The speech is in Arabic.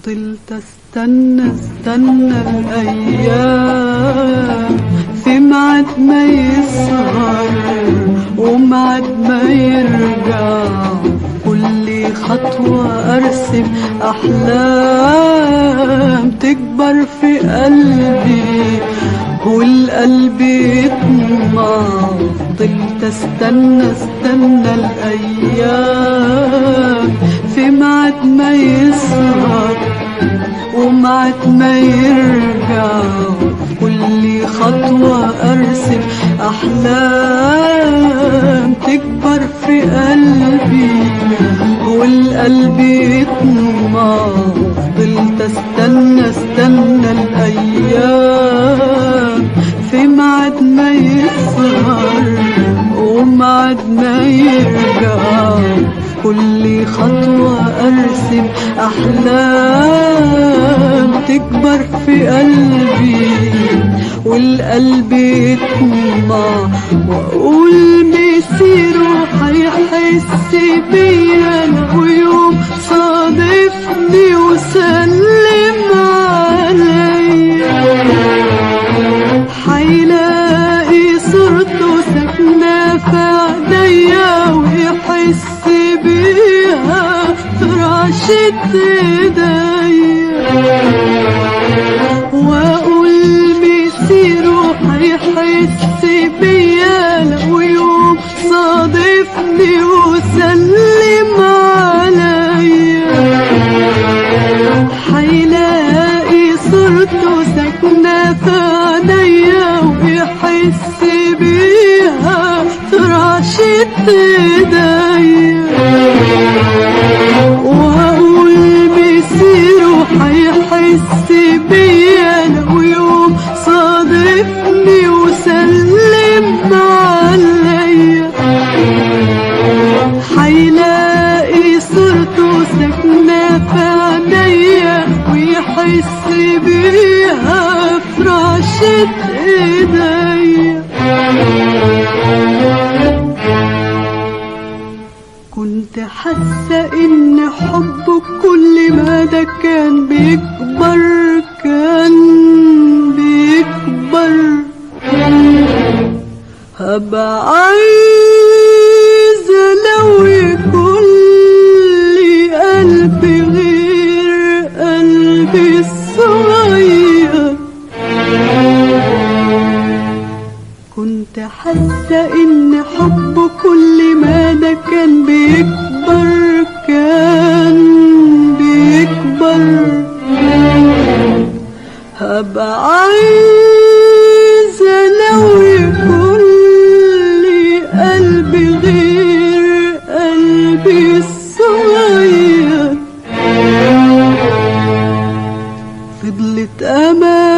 فضلت استنى الايام في ميعاد ما يسهر وميعاد ما يرجع، كل خطوة ارسم احلام تكبر في قلبي والقلب يطمع. فضلت استنى الايام في ميعاد ما يسهر وميعاد ما يرجع، كل خطوة ارسم احلام تكبر في قلبي والقلب يطمع. فضلت استنى الايام في ميعاد ما يسهر وميعاد ما يرجع، كل خطوة ارسم احلام تكبر في قلبي والقلب يطمع. واقول مسيره هيحس بيا لو يوم صادفني وسلم عليا، هيلاقي صورته ساكنة في عينيا ويحس بيها في رعشة ايديا. واقول مسيره هيحس بيا لو يوم صادفني وسلم عليا، هيلاقي صورته ساكنة في عينيا ويحس بيها في رعشة ايديا. واقول مسيره هيحس بيا لو يوم صادفني وسلم عليا، هيلاقي صورته ساكنة في عينيا ويحس بيها في رعشة ايديا. كنت حاسة ان حبك كل ما ده كان بيكبر هبقى عايزة لو يكون لي قلب غير قلبي الصغير. كنت حاسة ان حبه كل ما ده كان بيكبر هبقى عايزة لو يكون لي قلب غير قلبي الصغير. فضلت أمان